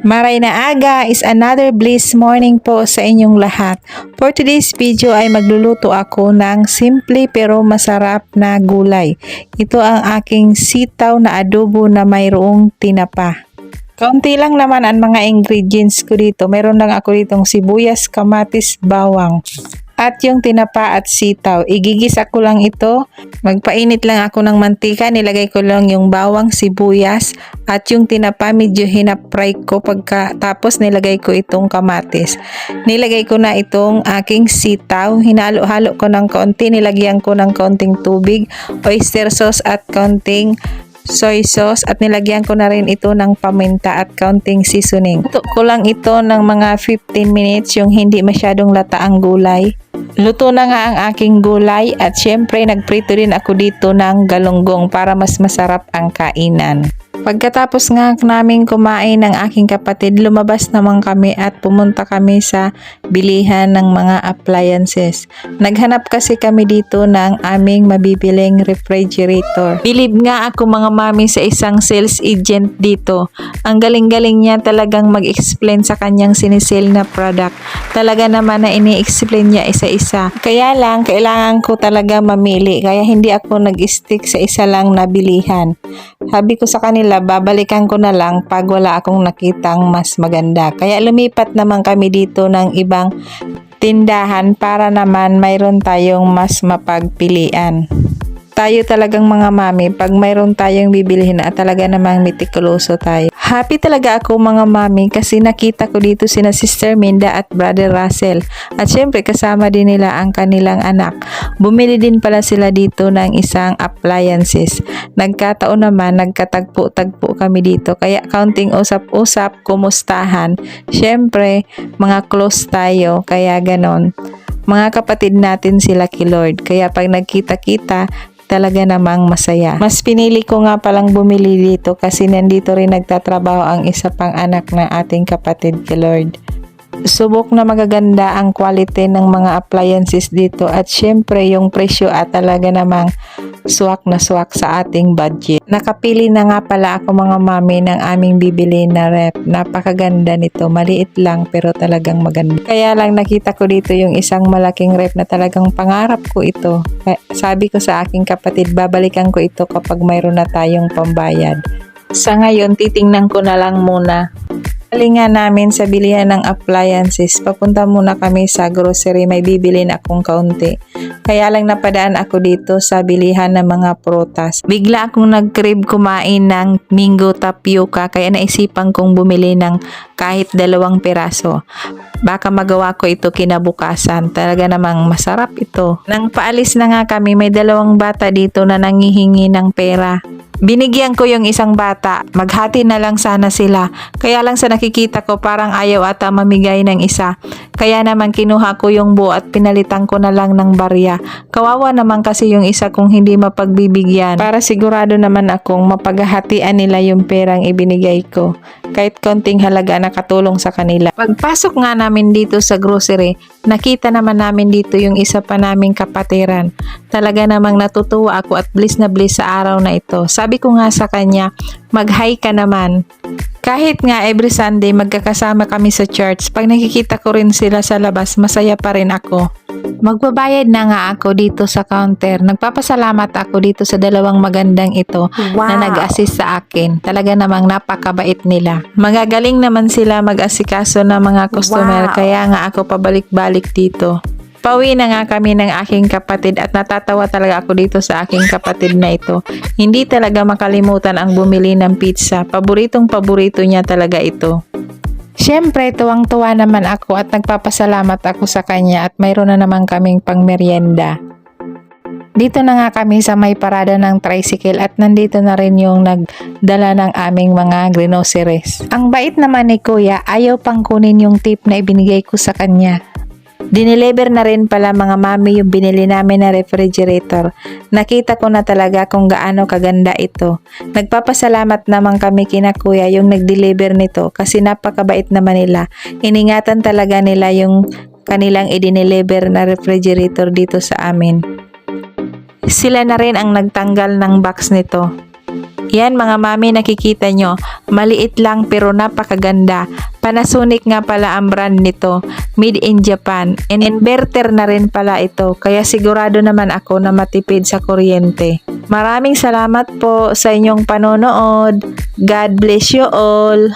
Maray na aga is another bliss morning po sa inyong lahat. For today's video ay magluluto ako ng simple pero masarap na gulay. Ito ang aking sitaw na adobo na mayroong tinapa. Kaunti lang naman ang mga ingredients ko dito. Meron lang ako ditong sibuyas, kamatis, bawang. At yung tinapa at sitaw. Igigisa ko lang ito. Magpainit lang ako ng mantika. Nilagay ko lang yung bawang, sibuyas. At yung tinapa medyo hinapray ko. Tapos nilagay ko itong kamatis. Nilagay ko na itong aking sitaw. Hinalo-halo ko ng konti. Nilagyan ko ng konting tubig, oyster sauce at konting soy sauce at nilagyan ko na rin ito ng paminta at counting seasoning. Luto ko lang ito ng mga 15 minutes yung hindi masyadong lata ang gulay. Luto na nga ang aking gulay at syempre nagprito din ako dito ng galunggong para mas masarap ang kainan. Pagkatapos nga namin kumain ng aking kapatid, lumabas naman kami at pumunta kami sa bilihan ng mga appliances. Naghanap kasi kami dito ng aming mabibiling refrigerator. Bilib nga ako mga mami sa isang sales agent dito. Ang galing-galing niya talagang mag-explain sa kanyang sinisale na product. Talaga naman na ini-explain niya isa-isa. Kaya lang, kailangan ko talaga mamili. Kaya hindi ako nag-stick sa isa lang na bilihan. Sabi ko sa kanila, babalikan ko na lang pag wala akong nakitang mas maganda. Kaya lumipat naman kami dito ng ibang tindahan para naman mayroon tayong mas mapagpilian. Tayo talagang mga mami, pag mayroon tayong bibilihin at talaga namang mitikuloso tayo. Happy talaga ako mga mami kasi nakita ko dito sina Sister Minda at Brother Russell. At syempre kasama din nila ang kanilang anak. Bumili din pala sila dito ng isang appliances. Nagkataon naman, nagkatagpo-tagpo kami dito. Kaya counting usap-usap, kumustahan. Syempre, mga close tayo. Kaya ganon. Mga kapatid natin sila kay Lord. Kaya pag nagkita-kita, talaga namang masaya. Mas pinili ko nga palang bumili dito kasi nandito rin nagtatrabaho ang isa pang anak ng ating kapatid kay Lord. Subok na magaganda ang quality ng mga appliances dito at syempre yung presyo at talaga namang swak na swak sa ating budget. Nakapili na nga pala ako mga mami ng aming bibili na rep. Napakaganda nito. Maliit lang pero talagang maganda. Kaya lang nakita ko dito yung isang malaking rep na talagang pangarap ko ito. Sabi ko sa aking kapatid, babalikan ko ito kapag mayroon na tayong pambayad. Sa ngayon, titingnan ko na lang muna. Galingan namin sa bilihan ng appliances. Papunta muna kami sa grocery. May bibilin akong kaunti. Kaya lang napadaan ako dito sa bilihan ng mga prutas. Bigla akong nag-crave kumain ng mango tapioca. Kaya naisipan kong bumili ng kahit 2 piraso. Baka magawa ko ito kinabukasan. Talaga namang masarap ito. Nang paalis na nga kami, may 2 bata dito na nangihingi ng pera. Binigyan ko yung isang bata, maghati na lang sana sila. Kaya lang sa nakikita ko parang ayaw ata mamigay ng isa. Kaya naman kinuha ko yung buo at pinalitan ko na lang ng barya. Kawawa naman kasi yung isa kung hindi mapagbibigyan. Para sigurado naman akong mapaghahatian nila yung perang ibinigay ko. Kahit konting halaga nakatulong sa kanila. Pagpasok nga namin dito sa grocery, nakita naman namin dito yung isa pa naming kapatiran. Talaga namang natutuwa ako at bliss na bliss sa araw na ito. Sabi ko nga sa kanya, mag-hi ka naman. Kahit nga every Sunday magkakasama kami sa church, pag nakikita ko rin sila sa labas, masaya pa rin ako. Magbabayad na nga ako dito sa counter. Nagpapasalamat ako dito sa 2 magandang ito na nag-assist sa akin. Talaga namang napakabait nila. Magagaling naman sila mag-asikaso ng mga customer, kaya nga ako pabalik-balik dito. Pauwi na nga kami ng aking kapatid at natatawa talaga ako dito sa aking kapatid na ito. Hindi talaga makalimutan ang bumili ng pizza. Paboritong-paborito niya talaga ito. Siyempre, tuwang-tuwa naman ako at nagpapasalamat ako sa kanya at mayroon na naman kaming pangmeryenda. Dito na nga kami sa may parada ng tricycle at nandito na rin yung nagdala ng aming mga groceries. Ang bait naman ni Kuya, ayaw pang kunin yung tip na ibinigay ko sa kanya. Dineliver na rin pala mga mami yung binili namin na refrigerator. Nakita ko na talaga kung gaano kaganda ito. Nagpapasalamat naman kami kina Kuya yung nag-deliver nito kasi napakabait naman nila. Iningatan talaga nila yung kanilang i-deliver na refrigerator dito sa amin. Sila na rin ang nagtanggal ng box nito. Yan mga mami, nakikita nyo, maliit lang pero napakaganda. Panasonic nga pala ang brand nito, made in Japan. And inverter na rin pala ito, kaya sigurado naman ako na matipid sa kuryente. Maraming salamat po sa inyong panonood. God bless you all.